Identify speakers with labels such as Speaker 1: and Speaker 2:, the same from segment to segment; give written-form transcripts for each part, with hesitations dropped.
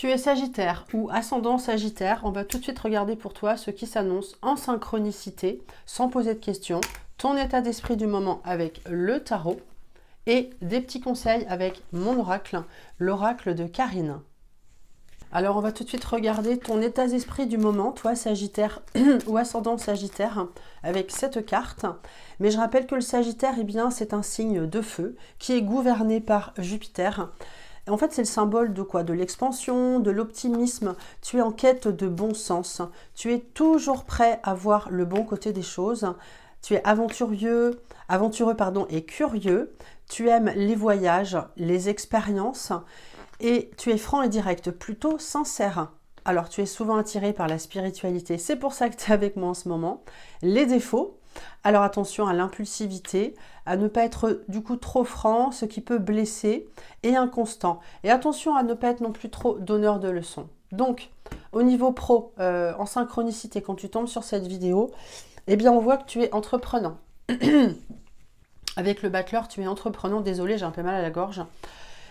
Speaker 1: Tu es Sagittaire ou ascendant Sagittaire, on va tout de suite regarder pour toi ce qui s'annonce en synchronicité, sans poser de questions, ton état d'esprit du moment avec le tarot et des petits conseils avec mon oracle, l'oracle de Karine. Alors on va tout de suite regarder ton état d'esprit du moment, toi Sagittaire ou ascendant Sagittaire, avec cette carte. Mais je rappelle que le Sagittaire, eh bien, c'est un signe de feu qui est gouverné par Jupiter. En fait, c'est le symbole de quoi? De l'expansion, de l'optimisme. Tu es en quête de bon sens. Tu es toujours prêt à voir le bon côté des choses. Tu es aventureux et curieux. Tu aimes les voyages, les expériences. Et tu es franc et direct, plutôt sincère. Alors, tu es souvent attiré par la spiritualité. C'est pour ça que tu es avec moi en ce moment. Les défauts. Alors attention à l'impulsivité, à ne pas être du coup trop franc, ce qui peut blesser, et inconstant. Et attention à ne pas être non plus trop donneur de leçons. Donc, au niveau pro, en synchronicité, quand tu tombes sur cette vidéo, eh bien on voit que tu es entreprenant. Avec le battleur, tu es entreprenant. Désolée, j'ai un peu mal à la gorge.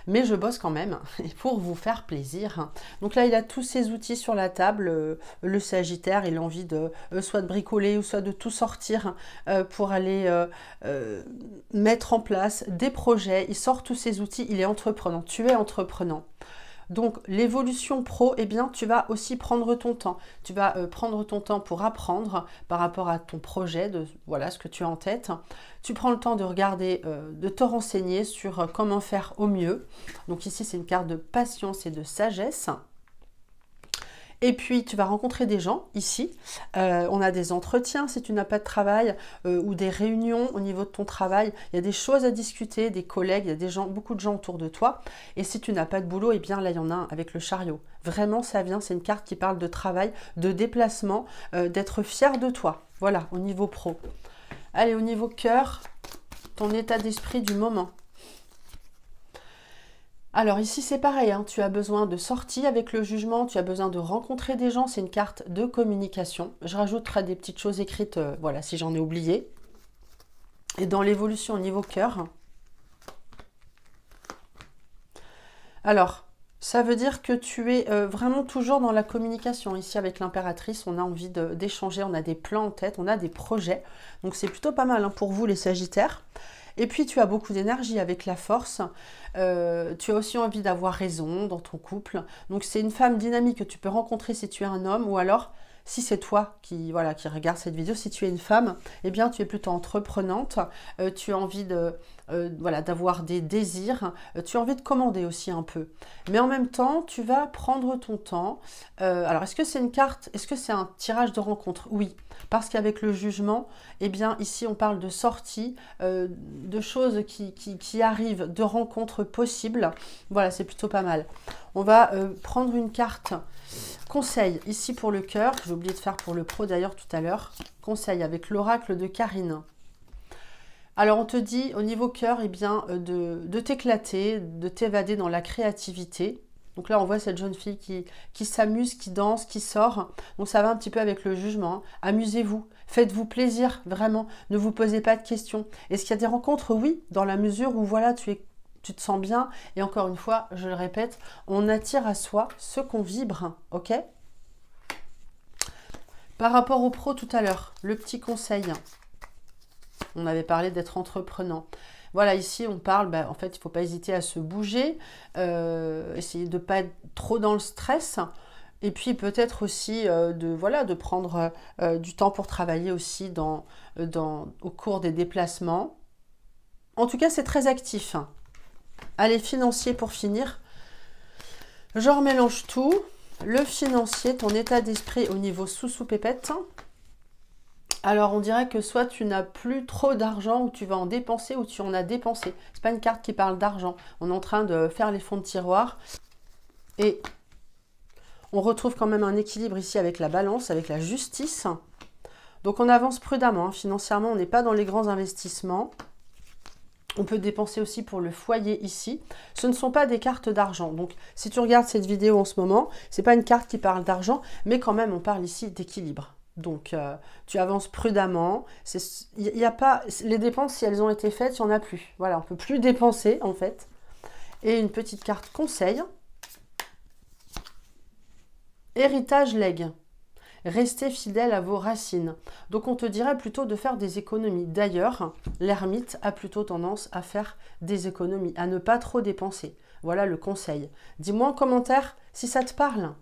Speaker 1: Mais je bosse quand même pour vous faire plaisir. Donc là, il a tous ses outils sur la table. Le Sagittaire, il a envie de soit de bricoler ou soit de tout sortir pour aller mettre en place des projets. Il sort tous ses outils, il est entreprenant. Tu es entreprenant. Donc, l'évolution pro, eh bien, tu vas aussi prendre ton temps. Tu vas prendre ton temps pour apprendre par rapport à ton projet, de voilà ce que tu as en tête. Tu prends le temps de regarder, de te renseigner sur comment faire au mieux. Donc ici, c'est une carte de patience et de sagesse. Et puis, tu vas rencontrer des gens ici. On a des entretiens si tu n'as pas de travail ou des réunions au niveau de ton travail. Il y a des choses à discuter, des collègues, il y a des gens, beaucoup de gens autour de toi. Et si tu n'as pas de boulot, eh bien là, il y en a un avec le chariot. Vraiment, ça vient, c'est une carte qui parle de travail, de déplacement, d'être fier de toi. Voilà, au niveau pro. Allez, au niveau cœur, ton état d'esprit du moment. Alors ici c'est pareil, hein, tu as besoin de sortie avec le jugement, tu as besoin de rencontrer des gens, c'est une carte de communication. Je rajouterai des petites choses écrites, voilà, si j'en ai oublié. Et dans l'évolution au niveau cœur, alors ça veut dire que tu es vraiment toujours dans la communication. Ici avec l'impératrice, on a envie d'échanger, on a des plans en tête, on a des projets. Donc c'est plutôt pas mal hein, pour vous les Sagittaires. Et puis, tu as beaucoup d'énergie avec la force. Tu as aussi envie d'avoir raison dans ton couple. Donc, c'est une femme dynamique que tu peux rencontrer si tu es un homme. Ou alors, si c'est toi qui regarde cette vidéo, si tu es une femme, eh bien, tu es plutôt entreprenante. Tu as envie d'avoir des désirs. Tu as envie de commander aussi un peu. Mais en même temps, tu vas prendre ton temps. Alors, est-ce que c'est une carte? Est-ce que c'est un tirage de rencontre? Oui. Parce qu'avec le jugement, eh bien, ici, on parle de sortie, de choses qui arrivent, de rencontres possibles. Voilà, c'est plutôt pas mal. On va prendre une carte conseil, ici pour le cœur. J'ai oublié de faire pour le pro d'ailleurs tout à l'heure. Conseil avec l'oracle de Karine. Alors, on te dit, au niveau cœur, eh bien, de t'éclater, de t'évader dans la créativité. Donc là, on voit cette jeune fille qui s'amuse, qui danse, qui sort. Donc ça va un petit peu avec le jugement. Hein. Amusez-vous, faites-vous plaisir, vraiment. Ne vous posez pas de questions. Est-ce qu'il y a des rencontres? Oui, dans la mesure où voilà, tu te sens bien. Et encore une fois, je le répète, on attire à soi ce qu'on vibre, ok? Par rapport au pro tout à l'heure, le petit conseil. On avait parlé d'être entreprenant. Voilà, ici, on parle, en fait, il ne faut pas hésiter à se bouger, essayer de ne pas être trop dans le stress, et puis peut-être aussi de prendre du temps pour travailler aussi au cours des déplacements. En tout cas, c'est très actif. Allez, financier pour finir. Je remélange tout. Le financier, ton état d'esprit au niveau sous-pépette. Alors, on dirait que soit tu n'as plus trop d'argent, ou tu vas en dépenser, ou tu en as dépensé. C'est pas une carte qui parle d'argent. On est en train de faire les fonds de tiroir. Et on retrouve quand même un équilibre ici avec la balance, avec la justice. Donc, on avance prudemment. Hein. Financièrement, on n'est pas dans les grands investissements. On peut dépenser aussi pour le foyer ici. Ce ne sont pas des cartes d'argent. Donc, si tu regardes cette vidéo en ce moment, ce n'est pas une carte qui parle d'argent, mais quand même, on parle ici d'équilibre. Donc, tu avances prudemment. Il y a pas, les dépenses, si elles ont été faites, il n'y en a plus. Voilà, on ne peut plus dépenser, en fait. Et une petite carte conseil. Héritage legs. Restez fidèle à vos racines. Donc on te dirait plutôt de faire des économies. D'ailleurs, l'ermite a plutôt tendance à faire des économies, à ne pas trop dépenser. Voilà le conseil. Dis-moi en commentaire si ça te parle.